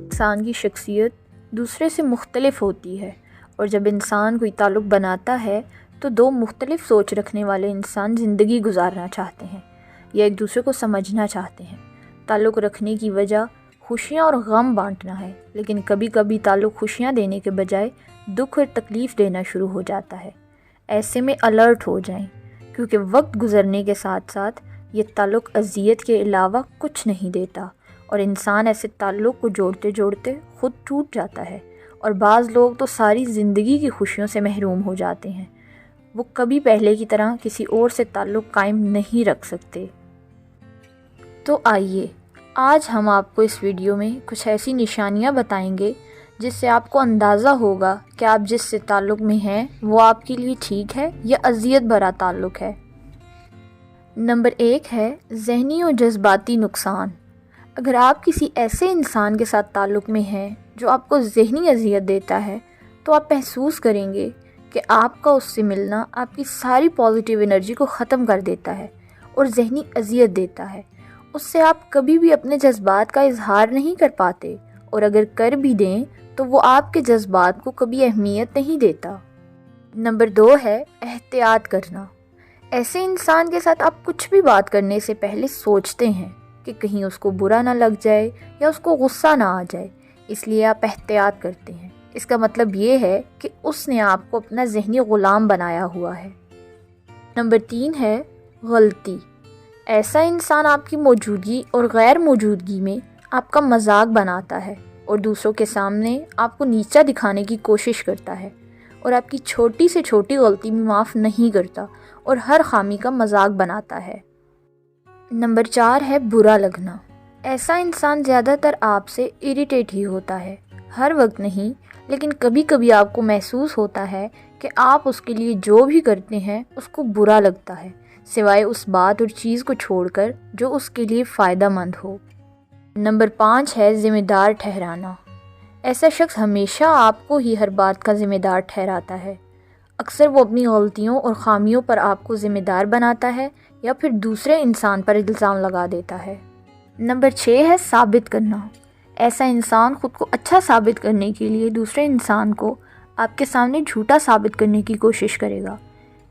انسان کی شخصیت دوسرے سے مختلف ہوتی ہے، اور جب انسان کوئی تعلق بناتا ہے تو دو مختلف سوچ رکھنے والے انسان زندگی گزارنا چاہتے ہیں یا ایک دوسرے کو سمجھنا چاہتے ہیں۔ تعلق رکھنے کی وجہ خوشیاں اور غم بانٹنا ہے، لیکن کبھی کبھی تعلق خوشیاں دینے کے بجائے دکھ اور تکلیف دینا شروع ہو جاتا ہے۔ ایسے میں الرٹ ہو جائیں، کیونکہ وقت گزرنے کے ساتھ ساتھ یہ تعلق اذیت کے علاوہ کچھ نہیں دیتا، اور انسان ایسے تعلق کو جوڑتے جوڑتے خود ٹوٹ جاتا ہے، اور بعض لوگ تو ساری زندگی کی خوشیوں سے محروم ہو جاتے ہیں۔ وہ کبھی پہلے کی طرح کسی اور سے تعلق قائم نہیں رکھ سکتے۔ تو آئیے آج ہم آپ کو اس ویڈیو میں کچھ ایسی نشانیاں بتائیں گے جس سے آپ کو اندازہ ہوگا کہ آپ جس سے تعلق میں ہیں وہ آپ کے لیے ٹھیک ہے یا اذیت بھرا تعلق ہے۔ نمبر 1 ہے ذہنی اور جذباتی نقصان۔ اگر آپ کسی ایسے انسان کے ساتھ تعلق میں ہیں جو آپ کو ذہنی اذیت دیتا ہے تو آپ محسوس کریں گے کہ آپ کا اس سے ملنا آپ کی ساری پازیٹیو انرجی کو ختم کر دیتا ہے اور ذہنی اذیت دیتا ہے۔ اس سے آپ کبھی بھی اپنے جذبات کا اظہار نہیں کر پاتے، اور اگر کر بھی دیں تو وہ آپ کے جذبات کو کبھی اہمیت نہیں دیتا۔ نمبر 2 ہے احتیاط کرنا۔ ایسے انسان کے ساتھ آپ کچھ بھی بات کرنے سے پہلے سوچتے ہیں کہ کہیں اس کو برا نہ لگ جائے یا اس کو غصہ نہ آ جائے، اس لیے آپ احتیاط کرتے ہیں۔ اس کا مطلب یہ ہے کہ اس نے آپ کو اپنا ذہنی غلام بنایا ہوا ہے۔ نمبر 3 ہے غلطی۔ ایسا انسان آپ کی موجودگی اور غیر موجودگی میں آپ کا مذاق بناتا ہے اور دوسروں کے سامنے آپ کو نیچا دکھانے کی کوشش کرتا ہے، اور آپ کی چھوٹی سے چھوٹی غلطی بھی معاف نہیں کرتا اور ہر خامی کا مذاق بناتا ہے۔ نمبر 4 ہے برا لگنا۔ ایسا انسان زیادہ تر آپ سے اریٹیٹ ہی ہوتا ہے، ہر وقت نہیں، لیکن کبھی کبھی آپ کو محسوس ہوتا ہے کہ آپ اس کے لیے جو بھی کرتے ہیں اس کو برا لگتا ہے، سوائے اس بات اور چیز کو چھوڑ کر جو اس کے لیے فائدہ مند ہو۔ نمبر 5 ہے ذمہ دار ٹھہرانا۔ ایسا شخص ہمیشہ آپ کو ہی ہر بات کا ذمہ دار ٹھہراتا ہے۔ اکثر وہ اپنی غلطیوں اور خامیوں پر آپ کو ذمہ دار بناتا ہے یا پھر دوسرے انسان پر الزام لگا دیتا ہے۔ نمبر 6 ہے ثابت کرنا۔ ایسا انسان خود کو اچھا ثابت کرنے کے لیے دوسرے انسان کو آپ کے سامنے جھوٹا ثابت کرنے کی کوشش کرے گا۔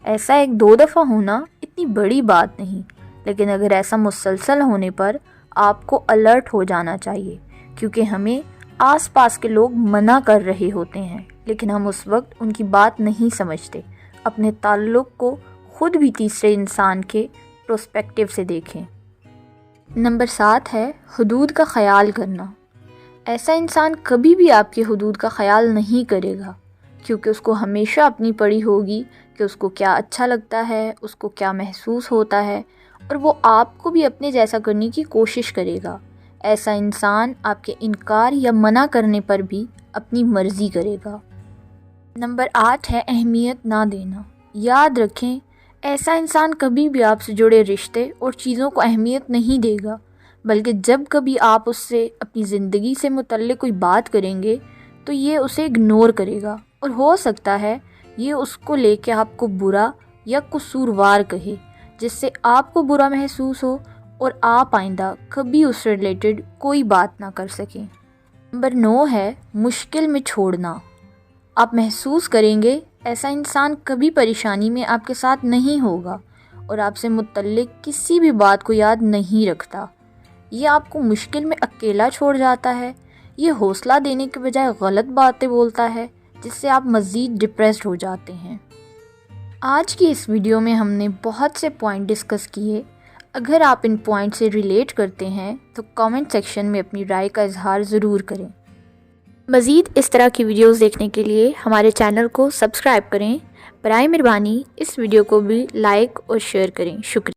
ایسا 1-2 دفعہ ہونا اتنی بڑی بات نہیں، لیکن اگر ایسا مسلسل ہونے پر آپ کو الرٹ ہو جانا چاہیے، کیونکہ ہمیں آس پاس کے لوگ منع کر رہے ہوتے ہیں، لیکن ہم اس وقت ان کی بات نہیں سمجھتے۔ اپنے تعلق کو خود بھی تیسرے انسان کے پرسپیکٹیو سے دیکھیں۔ نمبر 7 ہے حدود کا خیال کرنا۔ ایسا انسان کبھی بھی آپ کی حدود کا خیال نہیں کرے گا، کیونکہ اس کو ہمیشہ اپنی پڑی ہوگی کہ اس کو کیا اچھا لگتا ہے، اس کو کیا محسوس ہوتا ہے، اور وہ آپ کو بھی اپنے جیسا کرنے کی کوشش کرے گا۔ ایسا انسان آپ کے انکار یا منع کرنے پر بھی اپنی مرضی کرے گا۔ نمبر 8 ہے اہمیت نہ دینا۔ یاد رکھیں، ایسا انسان کبھی بھی آپ سے جڑے رشتے اور چیزوں کو اہمیت نہیں دے گا، بلکہ جب کبھی آپ اس سے اپنی زندگی سے متعلق کوئی بات کریں گے تو یہ اسے اگنور کرے گا، اور ہو سکتا ہے یہ اس کو لے کے آپ کو برا یا قصوروار کہے، جس سے آپ کو برا محسوس ہو اور آپ آئندہ کبھی اس سے ریلیٹڈ کوئی بات نہ کر سکیں۔ نمبر 9 ہے مشکل میں چھوڑنا۔ آپ محسوس کریں گے ایسا انسان کبھی پریشانی میں آپ کے ساتھ نہیں ہوگا اور آپ سے متعلق کسی بھی بات کو یاد نہیں رکھتا۔ یہ آپ کو مشکل میں اکیلا چھوڑ جاتا ہے۔ یہ حوصلہ دینے کے بجائے غلط باتیں بولتا ہے، جس سے آپ مزید ڈپریسڈ ہو جاتے ہیں۔ آج کی اس ویڈیو میں ہم نے بہت سے پوائنٹ ڈسکس کیے۔ اگر آپ ان پوائنٹ سے ریلیٹ کرتے ہیں تو کامنٹ سیکشن میں اپنی رائے کا اظہار ضرور کریں۔ مزید اس طرح کی ویڈیوز دیکھنے کے لیے ہمارے چینل کو سبسکرائب کریں۔ برائے مہربانی اس ویڈیو کو بھی لائک اور شیئر کریں۔ شکریہ۔